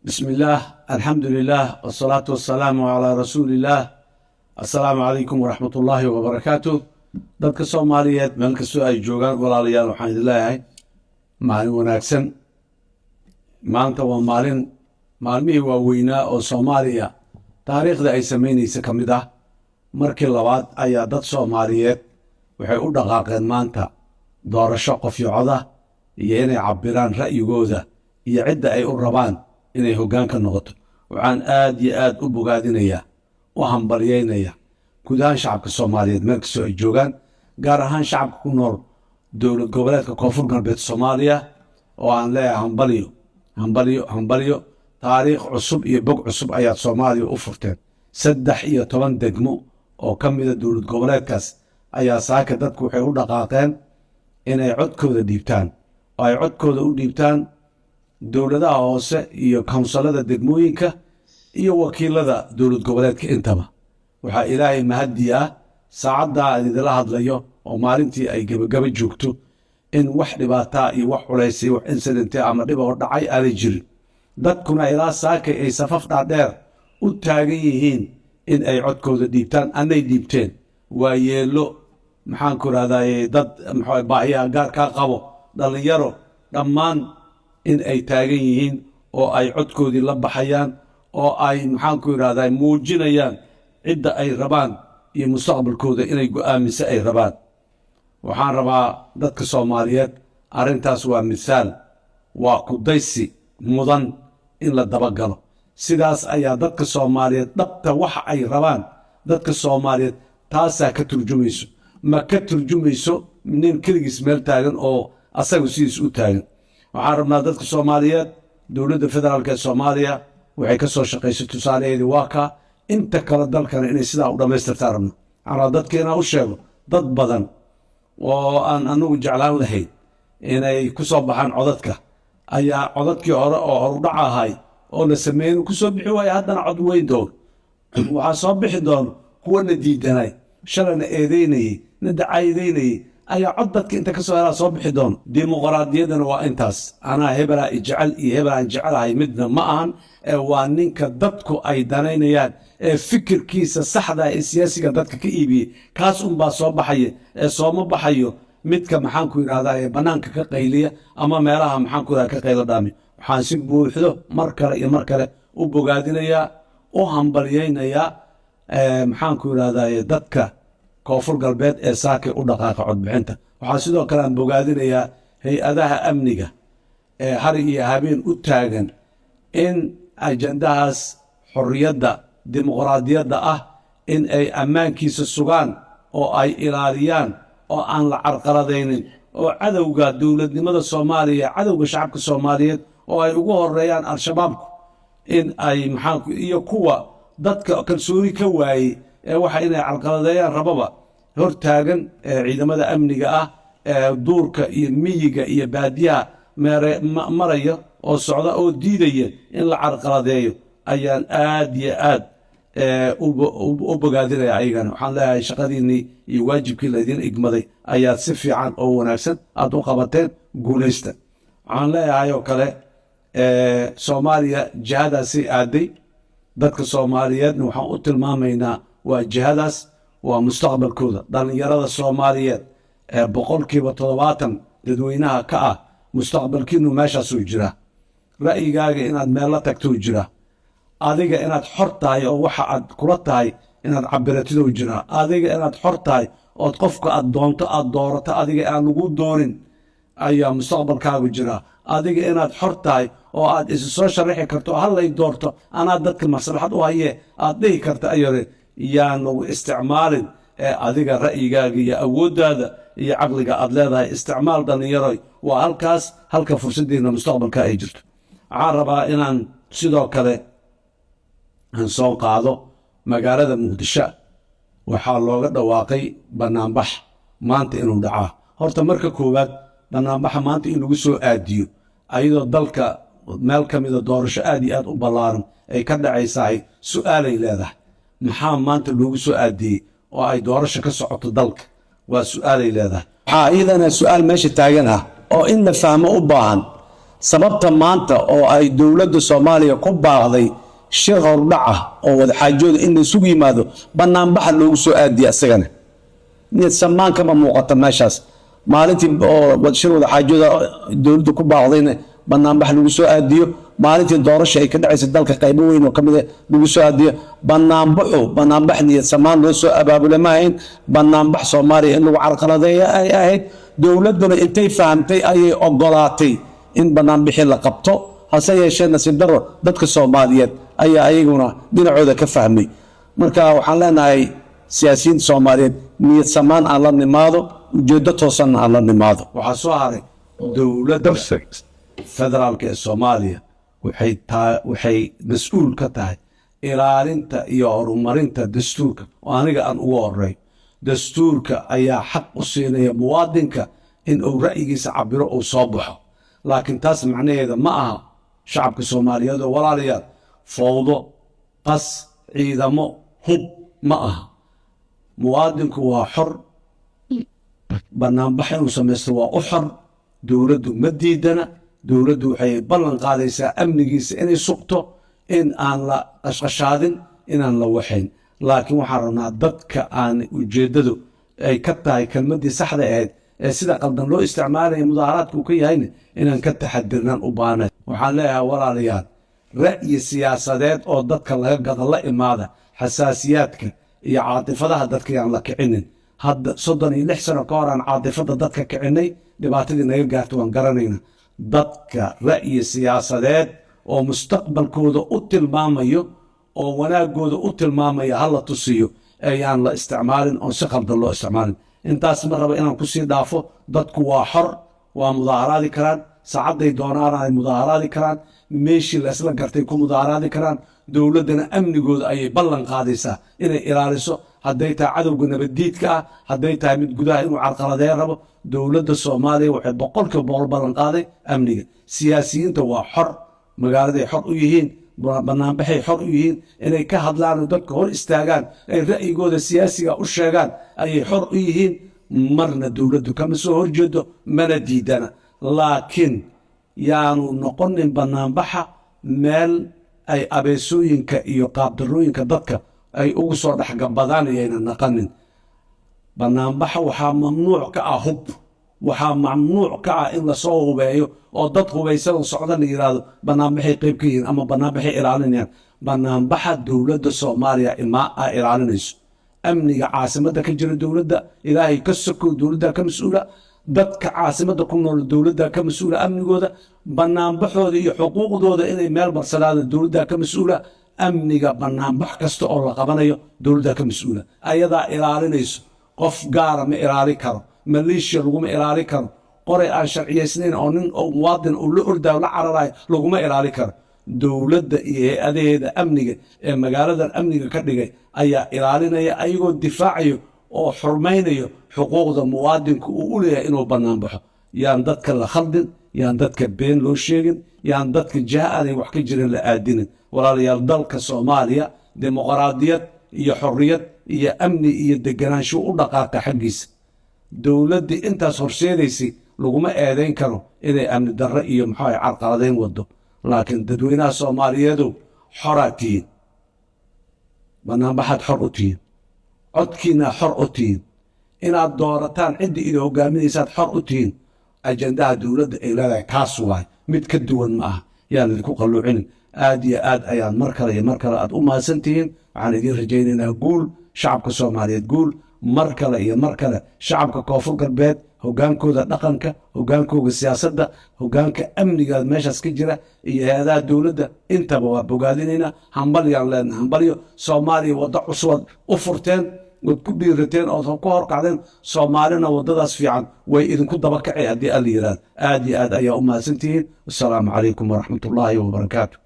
بسم الله الحمد لله والصلاة والسلام على رسول الله السلام عليكم ورحمة الله وبركاته dadka Soomaaliyeed meel kastoo ay joogaan walaalayaal waxaan idin leeyahay maalin wanaagsan maanta waa maalmihii waaweynaa oo Soomaaliya taariikhda ay sameynaysa ka mid ah markii labaad ayaa dad Soomaaliyeed waxay u dhaqaaqeen maanta doorasho qofyocada iyo inay cabiraan ra'yigooda iyo cidda ay u rabaan inay hoggaanka noqoto waxaan aad iyo aad u bogaadinayaa u hambalyeynaya guud ahaan shacabka Soomaaliyeed meel kastoo ay joogaan gaar ahaan shacabka ku nool dowlad goboleedka koonfur galbeed Soomaaliya oo aan leeyahay hambalyo taariikh cusub iyo bog cusub ayaad Soomaaliya u furteen 13 degmo oo ka mid ah dowlad goboleedkaas ayaa saaka dadku waxay u dhaqaaqeen inay codkooda dhiibtaan oo ay codkooda u dhiibtaan dowladaha hoose iyo kawnsalada degmooyinka iyo wakiilada dowlad goboleedka intaba waxaa ilaahay mahadi ah saacadda aan idinla hadlayo oo maalintii ay gabagaba joogto in wax dhibaataa iyo wax culays iyo wax incidente ama dhib oo dhacay aanay jirin dadkuna ilaa saakay ay safaf dhaadheer u taagan yihiin in ay codkooda dhiibtaan anay dhiibteen waa yeelo maxaan ku raadayay dad baahiyaha gaarkaa qabo dhallinyaro dhammaan in ay taagan yihiin oo ay codkoodii la baxayaan oo ay maxaan ku yidhahdaa muujinayaan cidda ay rabaan iyo mustaqbalkooda inay go'aamise ay rabaan waxaan rabaa dadka Soomaaliyeed arrintaas waa misaal waa kudaysi mudan in la dabagalo sidaas ayaa dadka Soomaaliyeed dhabta waxa ay rabaan dadka Soomaaliyeed taasaa ka turjumayso ma ka turjumayso nin keligiis meel taagan oo asagu sidiis u taagan waxaan rabnaa dadka Soomaaliyeed dowladda federaalka ee Soomaaliya waxay ka soo shaqaysay tusaalaheedii waa ka inta kale dalkana inay sidaa u dhammaystirtaan rabno waxaan dadkeena u sheego dad badan oo aan anagu jeclaan lahayn inay ku soo baxaan codadka ayaa codadkii hore oo horudhac ahay oo la sameeyay ku soo bixi waaya haddana cod weyn doon waxaa soo bixi doono kuwana diidanay shalana eedeynayay na dacaayadeynayay ayaa cod dadka inta ka soo helaa soo bixi doono dimuqraadiyaddana waa intaas anaa hebelaa jecel iyo hebelaan jecelahay midna ma ahan waa ninka dadku ay danaynayaan ee fikirkiisa saxda ee siyaasiga dadka ka iibiyey kaas unbaa soo baxaya ee sooma baxayo midka maxaan ku yidhahdaa ee bannaanka ka qayliya ama meelaha maxaan ku yidhahdaa ka qaylo dhaami waxaan si buuxdo mar kale iyo mar kale u bogaadinayaa u hambalyaynayaa maxaan ku yidhahdaa dadka koonfur galbeed ee saakay u dhaqaaqa codbixinta waxaa sidoo kale aan bogaadinayaa hay-adaha amniga ee hari iyo habeen u taagan in ajandahaas xorriyadda dimuqraadiyadda ah in ay ammaankiisa sugaan oo ay ilaaliyaan oo aan la carqaladaynin oo cadowga dowladnimada Soomaaliya cadowga shacabka Soomaaliyeed oo ay ugu horeeyaan al-shabaabku in ay iyo kuwa dadka kalsooni ka waayay waxa inay carqaladeeyaan rababa hor taagan ciidamada amniga ah duurka iyo miyiga iyo baadiyaha maraya oo socda oo diidaya in la carqaladeeyo ayaan aad iyo aad u bogaadinaya ayagana waxaan leeyahay shaqadiinnii iyo waajibkii laydin igmaday ayaad si fiican oo wanaagsan aad u qabateen guulaysta waxaan leeyahay oo kale Soomaaliya jihadaasay aaday dadka Soomaaliyeedna waxaan u tilmaamaynaa waa jihadaas waa mustaqbalkooda dhallinyarada Soomaaliyeed ee 70% dadweynaha ka ah mustaqbalkiinu meeshaasuu jiraa ra'yigaaga inaad meel la tagto jiraa adiga inaad xor tahay oo waxa aad kula tahay inaad cabiratid jiraa adiga inaad xor tahay oo qofka aad doonto aad doorato adiga aan lagu doorin ayaa mustaqbalkaagu jiraa adiga inaad xor tahay oo aad isu soo sharaxi karto hal lay doorto anaa dadka maslaxad u haye aad dhihi karta ayore yaan lagu isticmaalin adiga ra'yigaaga iyo awooddaada iyo caqliga aad leedahay isticmaal dhallinyaroy waa halka fursaddeena mustaqbalka ay jirto waxaan rabaa inaan sidoo kale aan soo qaado magaalada Muqdisho waxaa looga dhawaaqay banaanbax maanta inuu dhacaa horta marka koowaad banaanbaxa maanta in lagu soo aadiyo ayadoo dalka meel ka mida doorasho aad iyo aad u ballaaran ay ka dhacaysahay su'aalay leedahay maxaa maanta loogu soo aadiyey oo ay doorasho ka socoto dalka waa su'aalay leedahay waxaa iyadana su'aal meesha taagan ah oo in la fahmo u baahan sababta maanta oo ay dowladda Soomaaliya ku baaqday shir hordhac ah oo wadaxaajooda in la isugu yimaado banaanbaxa loogu soo aadiya asagana niyad samaan kama muuqata meeshaas maalintii oo shir wadaxaajooda dowladda ku baaqdayna banaanbax lagu soo aadiyo maalintii doorasho ay ka dhacaysay dalka qaybo weyn oo kamid ah lagu soo aadiyo banaanbax niyad samaan loo soo abaabulay ma ahayn banaanbax Soomaaliya in lagu carqaladeeyo ay ahayd dowladduna intay fahamtay ayay ogolaatay in banaanbixi la qabto hase yeeshee nasiib darro dadka Soomaaliyeed ayaa ayaguna dhinacooda ka fahmay marka waxaan leenahay siyaasiyiinta Soomaaliyeed niyad samaan aan la nimaado ujeeddo toosan aan la nimaado waxaa soo haray dowladda federaalka ee Soomaaliya waxay mas'uul ka tahay ilaalinta iyo horumarinta dastuurka oo aniga aan ugu horeey dastuurka ayaa xaq u siinaya muwaadinka in uu ra'yigiisa cabiro uu soo baxo laakiin taas macnaheeda ma aha shacabka Soomaaliyeed oo walaalayaal fowdo qas ciidamo hub ma aha muwaadinku waa xor banaanbax inuu samaysto waa u xor dowladdu ma diidana dowladdu waxay ballan qaadaysaa amnigiisa inay sugto in aan la qashqashaadin inaan la waxayn laakiin waxaan rabnaa dadka aan ujeeddadu ay ka tahay kelmaddii saxda ahayd ee sida qaldan loo isticmaalaya mudaaharaadka uu ka yahayna inaan ka taxadirnaan u baahnayn waxaan leeyahay walaalayaal ra'yi siyaasadeed oo dadka laga gada la imaada xasaasiyaadka iyo caatifadaha dadka yaan la kicinin hadda 36 sano ka hor aan caatifada dadka kicinay dhibaatadii naga gaartay waan garanayna dadka ra'yi siyaasadeed oo mustaqbalkooda u tilmaamayo oo wanaagooda u tilmaamaya hala tusiyo ayaan la isticmaalin oo si qaldan loo isticmaalin intaas ma raba inaan ku sii dhaafo dadku waa xor waa mudaaharaadi karaan saacaday doonaan ay mudaaharaadi karaan meeshii la isla gartay ku mudaaharaadi karaan dowladdana amnigooda ayay ballan qaadaysaa inay ilaaliso hadday tahay cadowga nabaddiidka ah hadday tahay mid gudaha inuu carqaladeyn rabo dowladda Soomaaliya waxay boqolkiiba boqol ballan qaaday amniga siyaasiyiinta waa xor magaaladay xor u yihiin banaanbaxay xor u yihiin inay ka hadlaan oo dadka hor istaagaan ay ra'yigooda siyaasiga u sheegaan ayay xor u yihiin marna dowladdu kama soo horjeedo mana diidana laakiin yaanu noqonin banaanbaxa meel ay abeesooyinka iyo qaabdarooyinka dadka ay ugu soo dhexgabadaan ayayna naqanin banaanbaxa waxaa mamnuuc ka ah hub waxaa mamnuuc ka ah in lasoo hubeeyo oo dad hubaysan socdan la yiraahdo banaanbaxay qayb ka yihiin ama banaanbaxay ilaalinayaan banaanbaxa dowladda Soomaaliya ay ilaalinayso amniga caasimadda ka jira dowladda ilaahay ka sokow dowladda ka mas'uula dadka caasimadda ku nool dowladda ka mas'uula amnigooda banaanbaxooda iyo xuquuqdooda inay meel barsanaadaan dowladda ka mas'uula amniga banaanbax kasta oo la qabanayo dowladda ka mas'uula ayadaa ilaalinayso qof gaara ma ilaali karo maleeshiya laguma ilaali karo qoray aan sharciyeysnayn oo nin muwaadin uu la ordaayo la cararayo laguma ilaali karo dowladda iyo hay-adaheeda amniga ee magaaladan amniga ka dhigay ayaa ilaalinaya ayagoo difaacayo oo xurmaynayo xuquuqda muwaadinku uu u leeyahay inuu bannaan baxo yaan dadka la khaldin yaan dadka been loo sheegin yaan dadka jiha aanay wax ka jirin la aadinin walaalayaal dalka Soomaaliya dimuqraadiyad iyo xorriyad iyo amni iyo deganaansho u dhaqaaqa xaggiisa dowladdii intaas horseedaysay laguma eedayn karo inay amni darro iyo maxaa carqaladeyn wado laakiin dadweynaha Soomaaliyeedu xoraa tihiin banaanbaxaad xor u tihiin codkiina xor u tihiin inaad doorataan ciddii idin hogaaminaysaad xor u tihiin ajandaha dowladda ay leedahay kaas waay mid ka duwan ma aha yaan idinku qalluucinin aad iyo aad ayaan mar kale iyo mar kale aad u mahadsan tihiin waxaan idiin rajaynaynaa guul shacabka Soomaaliyeed guul mar kale iyo mar kale shacabka koonfur galbeed hogaankooda dhaqanka hogaankooda siyaasadda hogaanka amniga meeshaas ka jira iyo hay-adaha dowladda intaba waa bogaadinaynaa hambalyaan leenahay hambalyo Soomaaliya waddo cusub u furteen wad ku dhiirateen oo ku horkacdeen Soomaalina waddadaas fiican way idinku daba kacay haddii alla yiraahdo aad iyo aad ayaa u mahadsantihiin assalaamu calaykum waraxmatullaahi wabarakaatuh